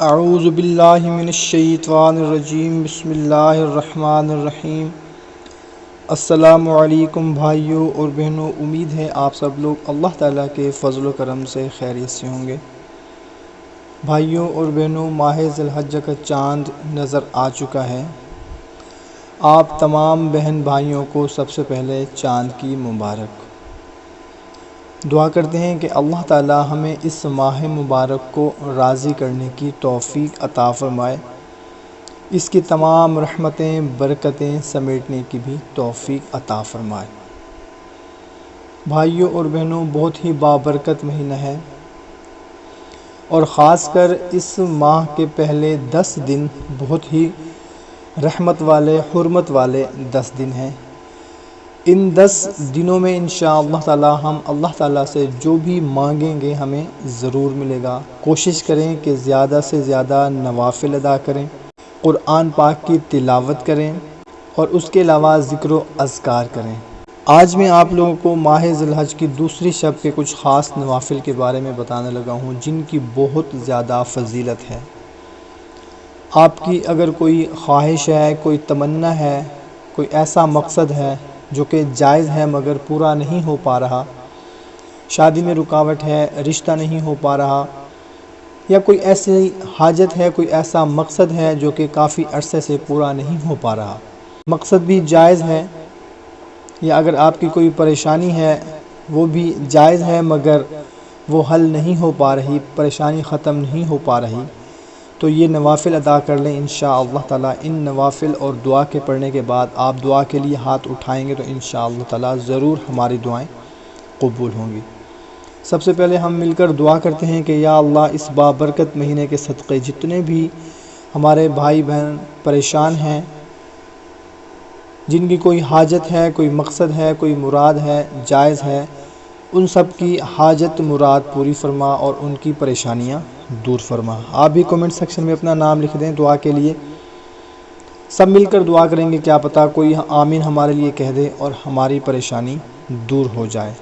اعوذ باللہ من الشیطان الرجیم بسم اللہ الرحمن الرحیم۔ السلام علیکم بھائیوں اور بہنوں، امید ہے آپ سب لوگ اللہ تعالیٰ کے فضل و کرم سے خیریت سے ہوں گے۔ بھائیوں اور بہنوں، ماہ ذی الحجہ کا چاند نظر آ چکا ہے۔ آپ تمام بہن بھائیوں کو سب سے پہلے چاند کی مبارک۔ دعا کرتے ہیں کہ اللہ تعالیٰ ہمیں اس ماہ مبارک کو راضی کرنے کی توفیق عطا فرمائے، اس کی تمام رحمتیں برکتیں سمیٹنے کی بھی توفیق عطا فرمائے۔ بھائیوں اور بہنوں، بہت ہی بابرکت مہینہ ہے، اور خاص کر اس ماہ کے پہلے 10 دن بہت ہی رحمت والے حرمت والے 10 دن ہیں۔ ان 10 دنوں میں انشاءاللہ تعالی ہم اللہ تعالیٰ سے جو بھی مانگیں گے ہمیں ضرور ملے گا۔ کوشش کریں کہ زیادہ سے زیادہ نوافل ادا کریں، قرآن پاک کی تلاوت کریں، اور اس کے علاوہ ذکر و اذکار کریں۔ آج میں آپ لوگوں کو ماہ ذی الحجہ کی دوسری شب کے کچھ خاص نوافل کے بارے میں بتانے لگا ہوں، جن کی بہت زیادہ فضیلت ہے۔ آپ کی اگر کوئی خواہش ہے، کوئی تمنا ہے، کوئی ایسا مقصد ہے جو کہ جائز ہے مگر پورا نہیں ہو پا رہا، شادی میں رکاوٹ ہے، رشتہ نہیں ہو پا رہا، یا کوئی ایسی حاجت ہے، کوئی ایسا مقصد ہے جو کہ کافی عرصے سے پورا نہیں ہو پا رہا، مقصد بھی جائز ہے، یا اگر آپ کی کوئی پریشانی ہے وہ بھی جائز ہے مگر وہ حل نہیں ہو پا رہی، پریشانی ختم نہیں ہو پا رہی، تو یہ نوافل ادا کر لیں انشاءاللہ تعالی۔ ان نوافل اور دعا کے پڑھنے کے بعد آپ دعا کے لیے ہاتھ اٹھائیں گے تو انشاءاللہ تعالی ضرور ہماری دعائیں قبول ہوں گی۔ سب سے پہلے ہم مل کر دعا کرتے ہیں کہ یا اللہ، اس بابرکت مہینے کے صدقے جتنے بھی ہمارے بھائی بہن پریشان ہیں، جن کی کوئی حاجت ہے، کوئی مقصد ہے، کوئی مراد ہے، جائز ہے، ان سب کی حاجت مراد پوری فرما اور ان کی پریشانیاں دور فرما۔ آپ بھی کومنٹ سیکشن میں اپنا نام لکھ دیں دعا کے لیے۔ سب مل کر دعا کریں گے، کیا پتہ کوئی آمین ہمارے لیے کہہ دے اور ہماری پریشانی دور ہو جائے۔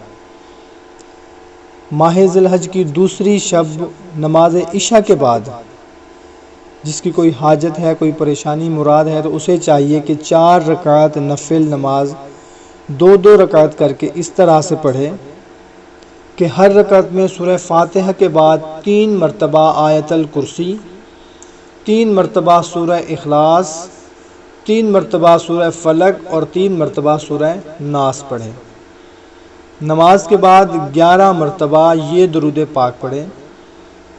ماہ ذی الحجہ کی دوسری شب نماز عشاء کے بعد جس کی کوئی حاجت ہے، کوئی پریشانی مراد ہے، تو اسے چاہیے کہ 4 رکعت نفل نماز 2 رکعت کر کے اس طرح سے پڑھے کہ ہر رکعت میں سورہ فاتحہ کے بعد 3 مرتبہ آیت الکرسی، 3 مرتبہ سورہ اخلاص، 3 مرتبہ سورہ فلق اور 3 مرتبہ سورہ ناس پڑھے۔ نماز کے بعد 11 مرتبہ یہ درود پاک پڑھے: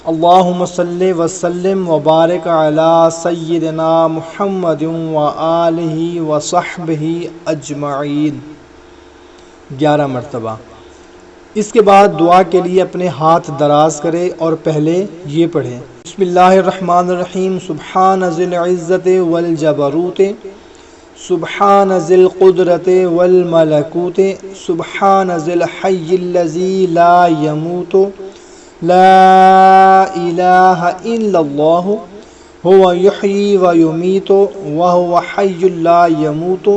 اللہم صلی وسلم وبارک علی سیدنا محمد وآلہ وصحبہ اجمعین، 11 مرتبہ۔ اس کے بعد دعا کے لیے اپنے ہاتھ دراز کرے اور پہلے یہ پڑھے: بسم اللہ الرحمن الرحیم، سبحان ذی العزت والجبروت، سبحان ذی القدرت والملکوت، سبحان ذی الحی الذی لا یموت، لا الہ الا اللہ، هو یحیی و یمیت وهو حی لا یموت،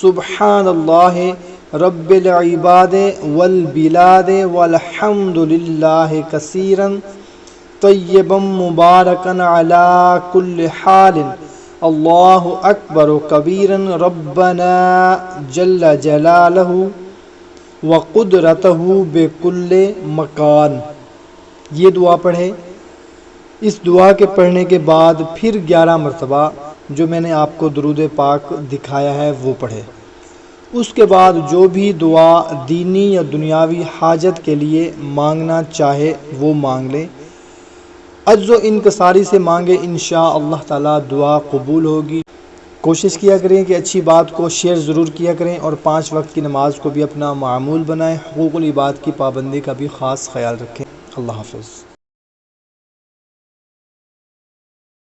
سبحان اللہ رب العباد والبلاد والحمد للہ کثیرا طیبا مبارکا علی کل حال، اللہ اکبر کبیرا، ربنا جل جلالہ وقدرتہ بکل مکان۔ یہ دعا پڑھے۔ اس دعا کے پڑھنے کے بعد پھر 11 مرتبہ جو میں نے آپ کو درود پاک دکھایا ہے وہ پڑھے۔ اس کے بعد جو بھی دعا دینی یا دنیاوی حاجت کے لیے مانگنا چاہے وہ مانگ لے، عجز و انکساری سے مانگے، انشاءاللہ تعالی دعا قبول ہوگی۔ کوشش کیا کریں کہ اچھی بات کو شیئر ضرور کیا کریں، اور 5 وقت کی نماز کو بھی اپنا معمول بنائیں۔ حقوق العباد کی پابندی کا بھی خاص خیال رکھیں۔ اللہ حافظ۔